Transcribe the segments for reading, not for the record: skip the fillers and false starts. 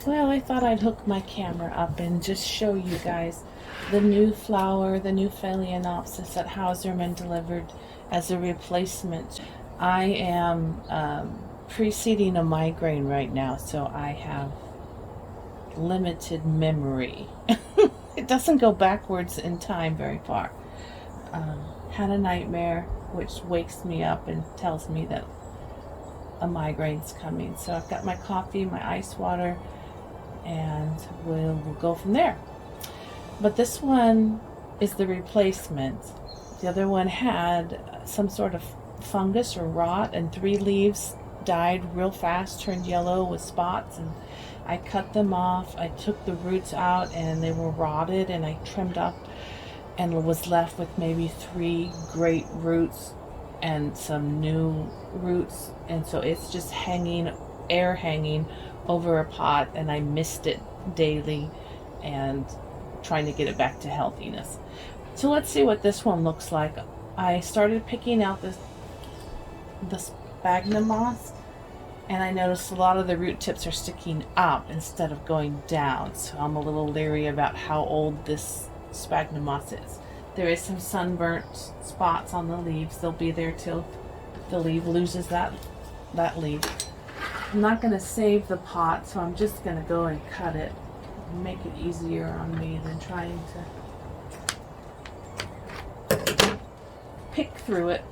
Well, I thought I'd hook my camera up and just show you guys the new flower, the new Phalaenopsis that Hausermann delivered as a replacement. I am preceding a migraine right now, so I have limited memory. It doesn't go backwards in time very far. Had a nightmare which wakes me up and tells me that a migraine's coming. So I've got my coffee, my ice water, and we'll go from there. But this one is the replacement. The other one had some sort of fungus or rot, and 3 leaves died real fast, turned yellow with spots, and I cut them off. I took the roots out and they were rotted, and I trimmed up and was left with maybe 3 great roots and some new roots, and so it's just air hanging over a pot, and I mist it daily and trying to get it back to healthiness. So let's see what this one looks like. I started picking out the sphagnum moss, and I noticed a lot of the root tips are sticking up instead of going down, so I'm a little leery about how old this sphagnum moss is. There is some sunburnt spots on the leaves. They'll be there till the leaf loses that leaf. I'm not going to save the pot, so I'm just going to go and cut it and make it easier on me than trying to pick through it.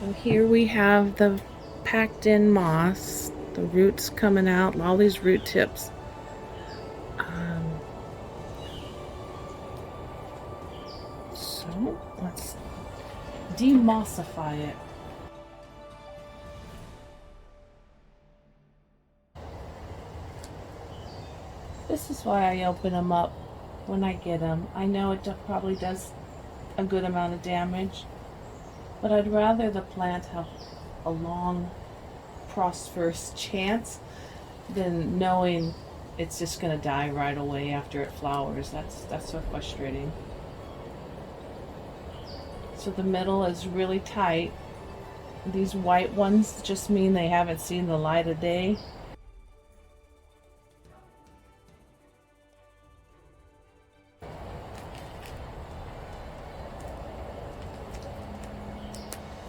So here we have the packed in moss, the roots coming out, all these root tips. So let's demossify it. This is why I open them up when I get them. I know it probably does a good amount of damage, but I'd rather the plant have a long, prosperous chance than knowing it's just going to die right away after it flowers. That's so frustrating. So the middle is really tight. These white ones just mean they haven't seen the light of day.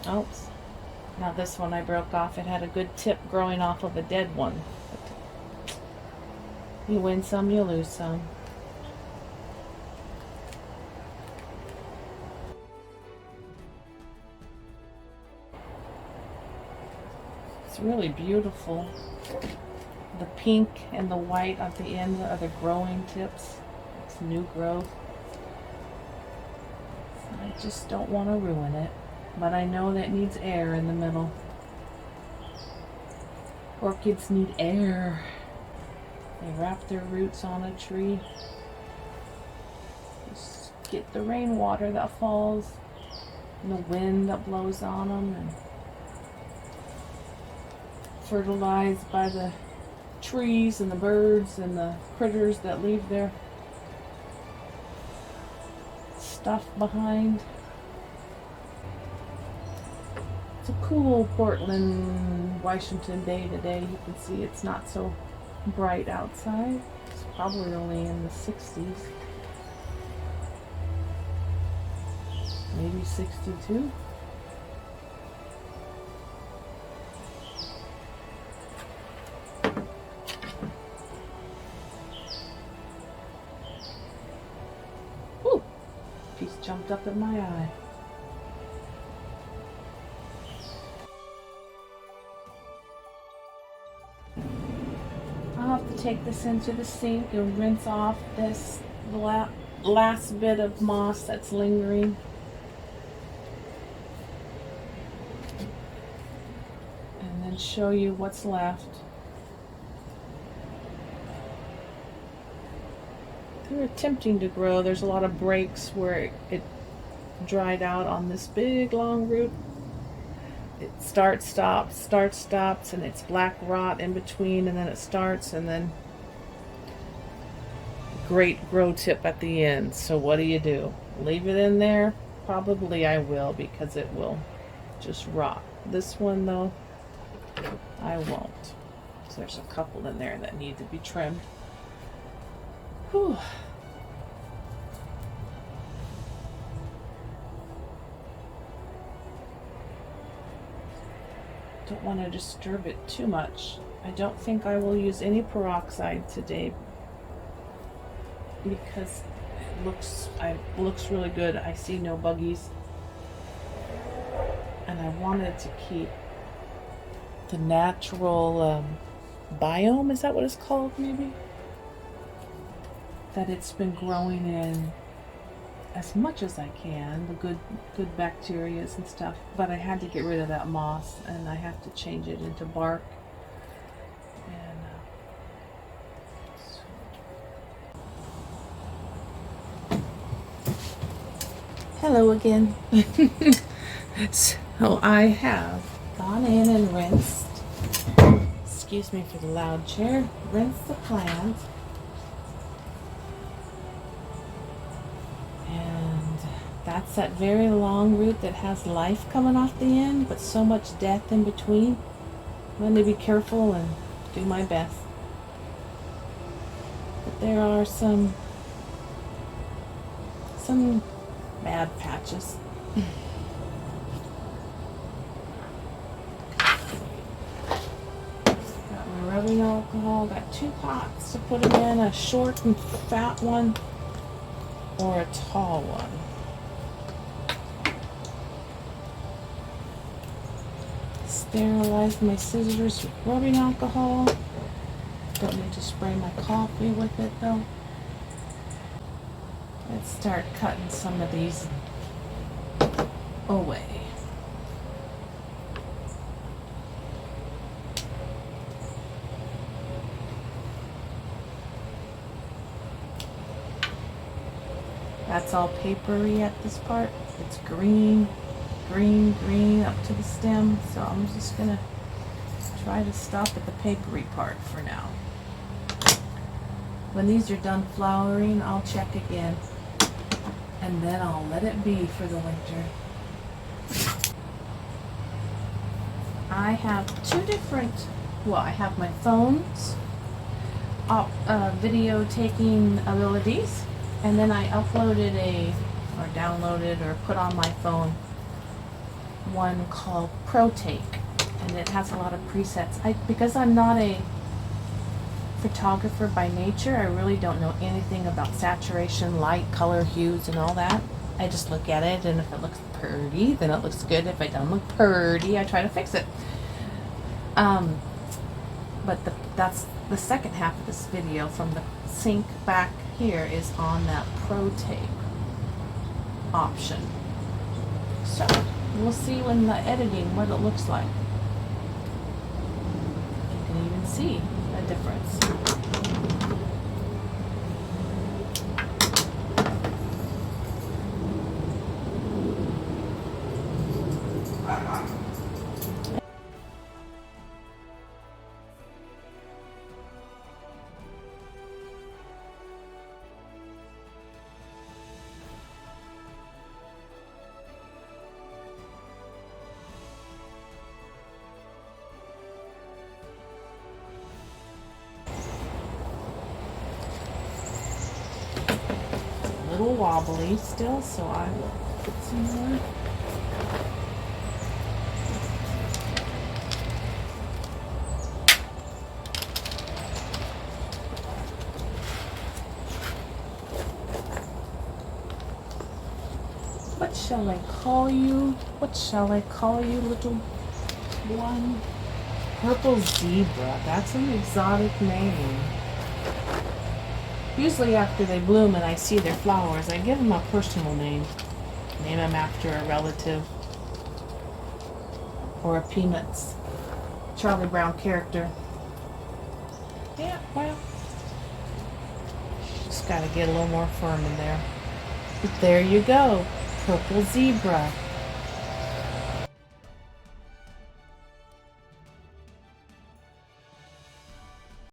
Oops. Now this one I broke off. It had a good tip growing off of a dead one. You win some, you lose some. It's really beautiful. The pink and the white at the end are the growing tips. It's new growth. I just don't want to ruin it. But I know that needs air in the middle. Orchids need air. They wrap their roots on a tree. Just get the rainwater that falls and the wind that blows on them, and fertilized by the trees and the birds and the critters that leave their stuff behind. It's a cool Portland, Washington day today. You can see it's not so bright outside. It's probably only in the 60s. Maybe 62. Ooh, piece jumped up in my eye. I'll have to take this into the sink and rinse off this last bit of moss that's lingering. And then show you what's left. they're attempting to grow. There's a lot of breaks where it dried out on this big long root. It starts, stops, and it's black rot in between, and then it starts, and then great grow tip at the end. So what do? Leave it in there? Probably I will, because it will just rot. This one though, I won't. So there's a couple in there that need to be trimmed. Whew. Don't want to disturb it too much. I don't think I will use any peroxide today because it looks really good. I see no buggies, and I wanted to keep the natural biome, is that what it's called, maybe, that it's been growing in as much as I can, the good bacteria and stuff. But I had to get rid of that moss, and I have to change it into bark. And hello again. So I have gone in and rinsed, excuse me for the loud chair, rinsed the plant. And that's that very long root that has life coming off the end, but so much death in between. I'm going to be careful and do my best. But there are some bad patches. Got my rubbing alcohol. Got 2 pots to put them in, a short and fat one or a tall one. Sterilize my scissors with rubbing alcohol. Don't need to spray my coffee with it though. Let's start cutting some of these away. That's all papery at this part. It's green up to the stem, so I'm just gonna try to stop at the papery part for now. When these are done flowering, I'll check again, and then I'll let it be for the winter. I have 2 different, I have my phone's video taking abilities, and then I uploaded or downloaded or put on my phone one called Protake, and it has a lot of presets. Because I'm not a photographer by nature, I really don't know anything about saturation, light, color, hues, and all that. I just look at it, and if it looks pretty, then it looks good. If it doesn't look pretty, I try to fix it. But that's the second half of this video from the sync back here is on that Protake option. So we'll see when the editing what it looks like. You can even see a difference. A little wobbly still, so I will put some more. What shall I call you? What shall I call you, little one? Purple zebra. That's an exotic name. Usually after they bloom and I see their flowers, I give them a personal name. Name them after a relative or a Peanuts Charlie Brown character. Yeah, well, just got to get a little more firm in there. But there you go. Purple zebra.